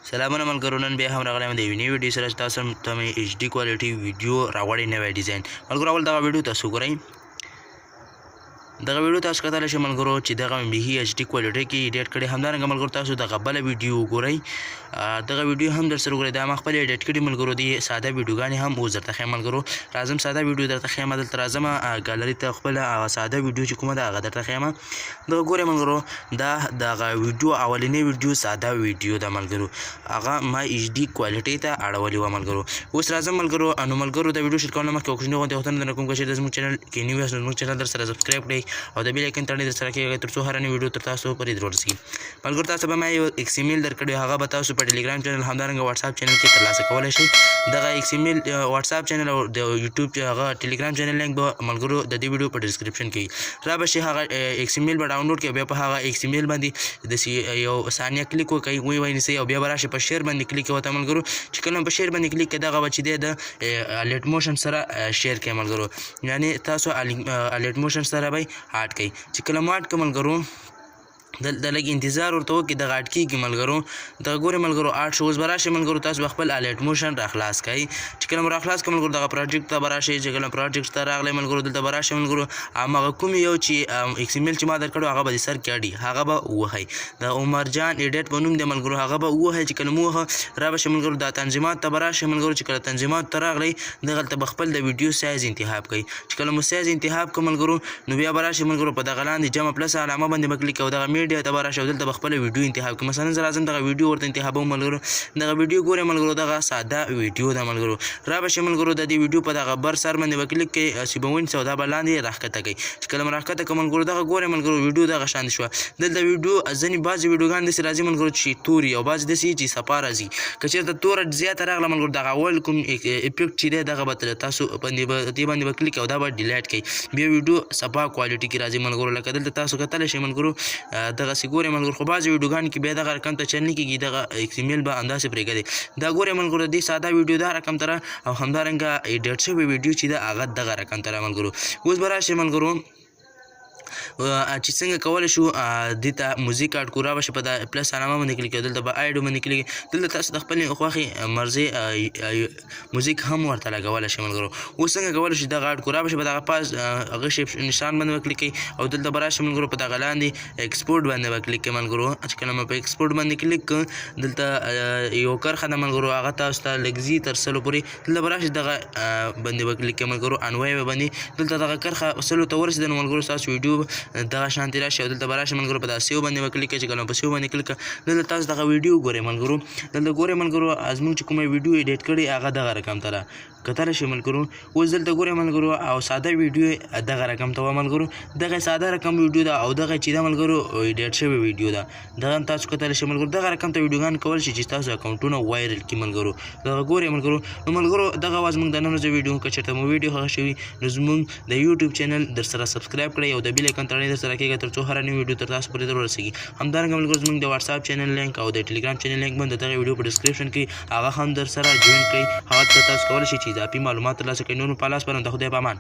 سلامونه ملګرو، نن بیا هم راغلی یم د یوې نوې ویډیو سره چې تاسو ته مې ایچ ډي کوالټي ویډیو راوړی نوی ډیزاین. ملګرو اول دغه ویډیو تاسو وګورئ. دغه ویډیو تاسو کتلی شئ ملګرو چې دغه مې بیخي ایچ ډي کوالټۍ کې ایډیټ کړې. همدارنګه ملګرو تاسو دغه بله ویډیو وګورئ. دغه ویډیو هم در سره وګورئ. دا ما خپل ایډیټ کړي ملګرو دي ساده ویډیوګانې هم اوس درته ښیم ملګرو. راځم ساده ویډیو درته ښیم. دلته راځم ګالري ته خپله ساده ویډیو چې کومه ده هغه درته ښیم. دغه ګورئ ملګرو، دا دغه ویډیو اولنۍ ویډیو ساده ویډیو ده ملګرو. هغه ما ایچ ډي کوالټۍ ته اړولې وه ملګرو. اوس راځم ملګرو، نو ملګرو د ویډیو شروع کولو نه مخکې کوچنۍ غوندې غوښتنه درنه کوم که چېرته زموږ چینل کې نوي یاست نو زموږ چینل در سره سبسکرایب کړئ او د بیل ایکن تڼۍ در سره کېږئ تر څو هره نوې ویډیو تر تاسو پورې ورسېږي. ملګرو تاسو به ما یو ایکس ایمیل درکړی، هغه به تاسو په ټلیګرام چینل همدارنګه واتساپ چینل کې ترلاسه کولی شئ. دغه ایکس ایمیل واتساپ چینل او د یوټیوب هغه ټلیګرام چینل لینک به ملګرو د دې ویډیو په ډسکرپشن کې را به شي. هغه ایکس ایمیل به ډاونلوډ کړئ، بیا په هغه ایکس ایمیل باندې داسې یو ثانیه کلیک وکړئ، ونیسئ او بیا به راشئ په شیر باندې کلیک ورته ملګرو. چې کله په شیر باندې کلیک کړئ دغه به چې دی د الرټ موشن سره شیر کړئ ملګرو، یعنې تاسو الرټ موشن سره به یې اډ کړئ. چې کله مو اډ کړه ملګرو دلته لږ انتظار ورته وکړئ، دغه اډ کېږي ملګرو. دغه ګورئ ملګرو اډ شو. اوس به راشئ ملګرو تاسو به خپل الرټ موشن راخلاص کړئ. چې کله مو راخلاص کړه ملګرو دغه پروجیکټ ته به راشئ. چې کله پروجیکټ ته راغلی ملګرو دلته به راشئ ملګرو، هماغه کوم یو چې ایکس ایمیل چې ما درکړی هغه به د سر کې اډي هغه به ووهئ. د عمر جان ایډیټ په نوم دی ملګرو، هغه به ووهئ. چې کله مو ووهه را به شئ ملګرو دا تنظیمات ته به راشئ ملګرو. چې کله تنظیمات ته راغلی دغلته به خپل د ویډیو سایز انتخاب کړئ. چې کله مو سایز انتخاب کړه ملګرو نو بیا به راشئ ملګرو په دغه لاندې جمع پلس علامه باندې به کلیک او دغه میډیا ته به راشئ او دلته به خپله ویډیو انتخاب کړئ. مثلا زه راځم دغه ویډیو ورته انتخابوم ملګرو. دغه ویډیو ګورئ ملګرو، دغه ساده ویډیو ده ملګرو. را به شئ ملګرو د دې ویډیو په دغه بر سر باندې به کلیک کړئ، چې به ونیسئ او دا به لاندې راښکته کړئ. چې کله مو راښکته کړه ملګرو دغه ګورئ ملګرو ویډیو دغه شان شوه. دلته ویډیو ځینې بعضې ویډیوګانې داسې راځي ملګرو چې تور وي او بعضې داسې چې صفا راځي. که چېرته توره زیاته راغله ملګرو دغه اول کوم افیکټ چې دی دغه به تاسو دې باندې به کلیک او دا به ډیلیټ کړئ. بیا ویډیو صفا کوالټي کې راځي ملګرو. لکه دلته تاسو کتلی شئ ملګرو دغسې ګورئ ملګرو. خو بعضې ویډیوګانو کې بیا دغه رقم ته چل نه کېږي، دغه ایکس ایمیل به همداسې پرېږدئ. دا ګورئ ملګرو دې ساده ویډیو دا رقم ته او همدارنګه ایډیټ شوی ویډیو چې ده هغه دغه رقم ته ملګرو. اوس به راشئ ملګرو چې څنګه کولی شو دې ته موزیک اډ کړو. را به شي په د پلس علامه باندې کلیک کړئ، دلته به اډ باندې کلیک کړئ. دلته تاسو د خپلې خوښې مرضۍ موزیک هم ورته لګولی شئ ملګرو. اوس څنګه کولی شو دغه اډ کړو. را به شي په دغه پاس هغه شی نشان باندې به کلیک کړئ او دلته به راشئ ملګرو په دغه لاندې ایکسپورټ باندې به کلیک کړئ ملګرو. چې کله مو په ایکسپورټ باندې کلیک کړ دلته یو کرښه ده ملګرو، هغه تاسو ته لږ ځي تر سلو پورې. دلته به راشئ دغه باندې به کلیک کړئ ملګرو انوای باندې. دلته دغه کرښه سلو ته ورسېده نو ملګرو ستاسو ویډیو دغه شانتې راشي او دلته به راشئ ملګرو په دا سیو باندې به کلیک کړئ. چې کله په سیو باندې کلیک کړه دلته تاسو دغه ویډیو ګورئ ملګرو. دلته ګورئ ملګرو زموږ چې کومه ویډیو ایډیټ کړې هغه دغه رقم ته ده کتلی شئ ملګرو. اوس دلته ګورئ ملګرو او ساده ویډیو دغه رقم ته وه ملګرو. دغه ساده رقم ویډیو ده او دغه چې ده ملګرو ایډیټ شوې ویډیو ده. دغه هم تاسو کتلی شئ ملګرو. دغه رقم ته ویډیوګان کولی شي چې تاسو اکاونټونه وایرل کړي ملګرو. دغه ګورئ ملګرو. نو ملګرو دغه وه زموږ د نن ورځې ویډیو. که چېرته مو ویډیو خوښه شوي نو زموږ د یوټیوب چینل در سره سبسکرایب کړئ او د بیل ایکن تڼۍ در سره کېږئ تر څو هره نوې ویډیو تر تاسو پورې ورسېږي. همدارنګه ملګرو زموږ د واتساپ چینل لینک او د ټلیګرام چینل لینک باندې دغه ویډیو په ډسکرپشن کې هغه هم در سره جوین کړئ. هغه ته تاسو کولی شئ چې اضافي معلومات ترلاسه کړئ. نور مو په لاس سپارم. د خدای په امان.